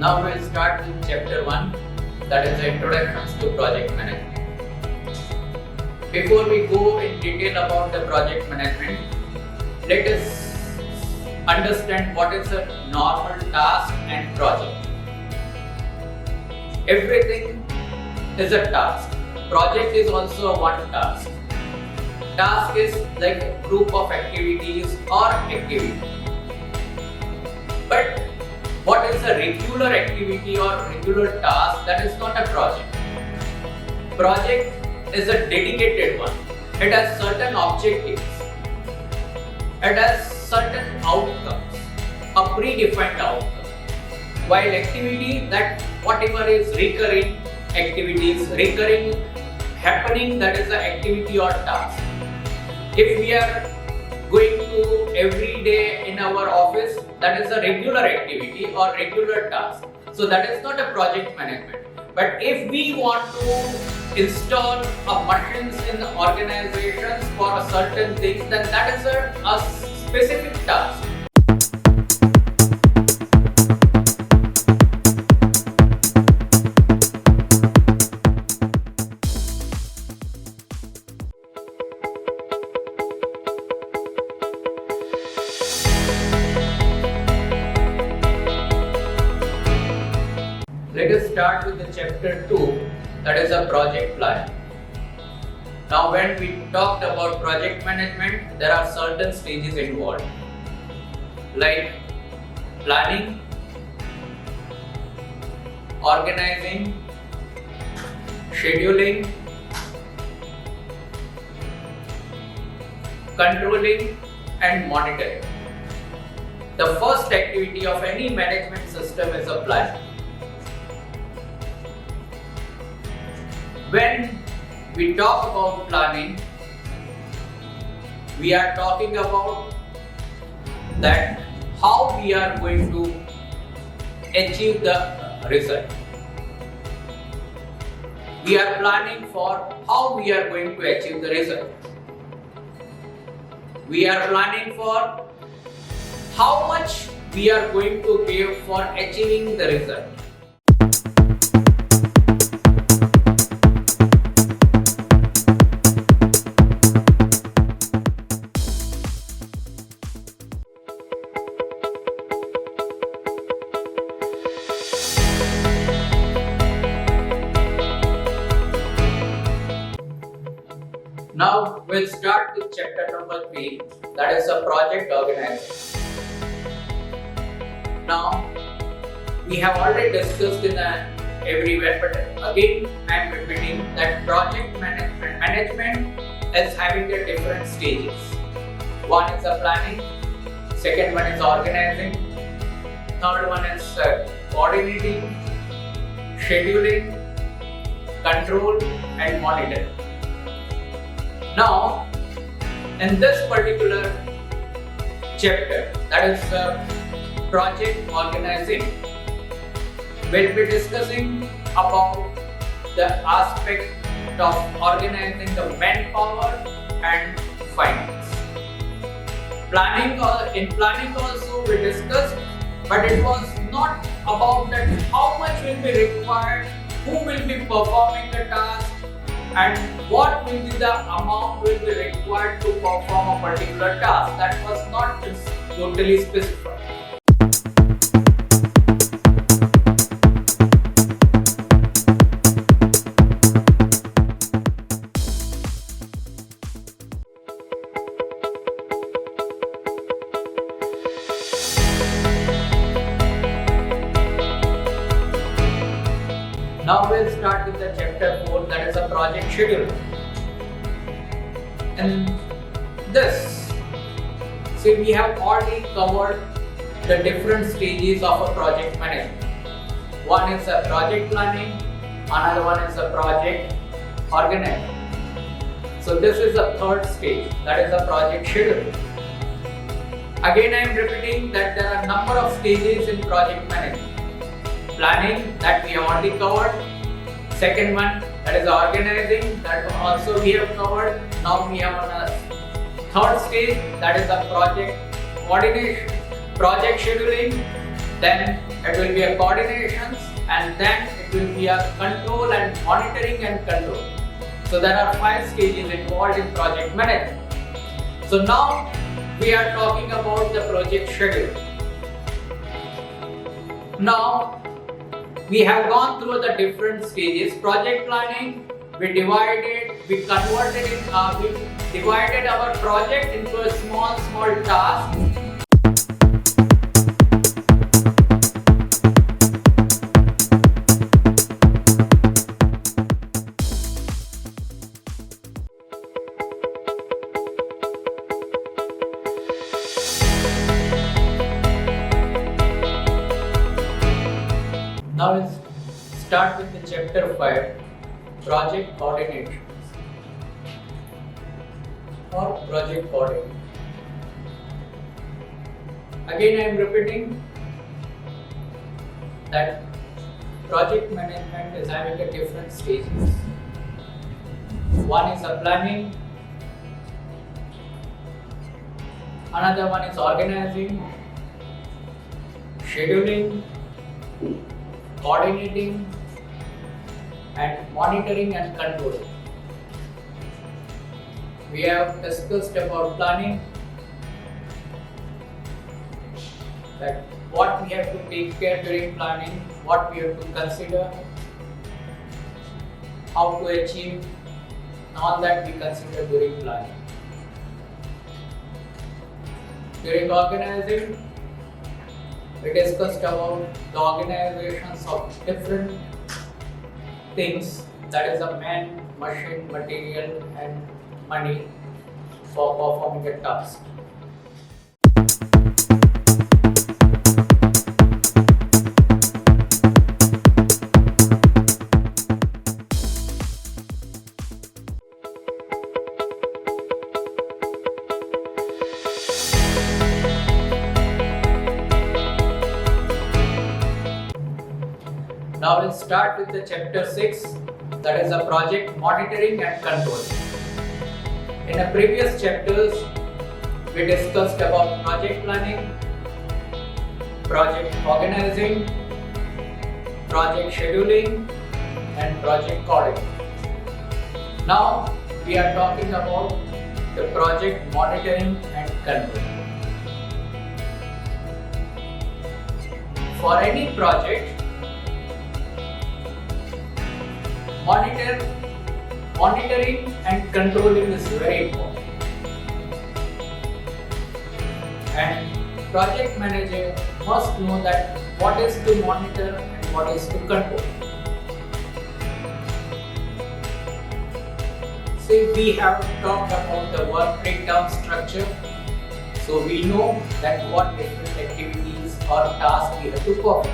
Now we'll start with chapter 1, that is the introductions to project management. Before we go in detail about the project management, let us understand what is a normal task and project. Everything is a task. Project is also one task. Task is like a group of activities or activity. But what is a regular activity or regular task? That is not a project. Project is a dedicated one. It has certain objectives. It has certain outcomes, a predefined outcome. While activity, that whatever is recurring activities, recurring happening, that is the activity or task. If we are going to every day in our office, that is a regular activity or regular task. So that is not a project management. But if we want to install a machines in organizations for a certain things, then that is a specific task. Let us start with the chapter 2, that is a project planning. Now when we talked about project management, there are certain stages involved, like planning, organizing, scheduling, controlling and monitoring. The first activity of any management system is a planning. When we talk about planning, we are talking about that how we are going to achieve the result. We are planning for how we are going to achieve the result. We are planning for how much we are going to give for achieving the result. Now we'll start with chapter number 3, that is a project organization. Now we have already discussed in everywhere, but again I am repeating that project management is having the different stages. One is the planning, second one is organizing, third one is coordinating, scheduling, control and monitoring. Now, in this particular chapter, that is project organizing, we'll be discussing about the aspect of organizing the manpower and finance. In planning also we discussed, but it was not about that how much will be required, who will be performing the task, and what will be the amount will be required to perform a particular task. That was not totally specified. Now we'll start with the chapter 4, that is a project schedule. And this, see, we have already covered the different stages of a project management. One is a project planning, another one is a project organizing. So this is the third stage, that is a project schedule. Again I am repeating that there are a number of stages in project management. Planning, that we have already covered. Second one, that is organizing, that also we have covered. Now we have a third stage, that is the project coordination, project scheduling, then it will be a coordinations, and then it will be a control and monitoring and control. So there are 5 stages involved in project management. So now we are talking about the project schedule. Now we have gone through the different stages. Project planning, we divided our project into a small task. Now let's start with the chapter 5, project coordination or project coordination. Again, I am repeating that project management is having a different stages. One is the planning, another one is organizing, scheduling, coordinating, and monitoring and controlling. We have discussed about planning, that what we have to take care during planning, what we have to consider, how to achieve, all that we consider during planning. During organizing, we discussed about the organizations of different things, that is a man, machine, material and money for performing a task. Now let's start with the chapter 6, that is a project monitoring and control. In the previous chapters, we discussed about project planning, project organizing, project scheduling and project coordinating. Now we are talking about the project monitoring and control. For any project, monitoring and controlling is very important. And project manager must know that what is to monitor and what is to control. So we have talked about the work breakdown structure. So we know that what different activities or tasks we have to perform.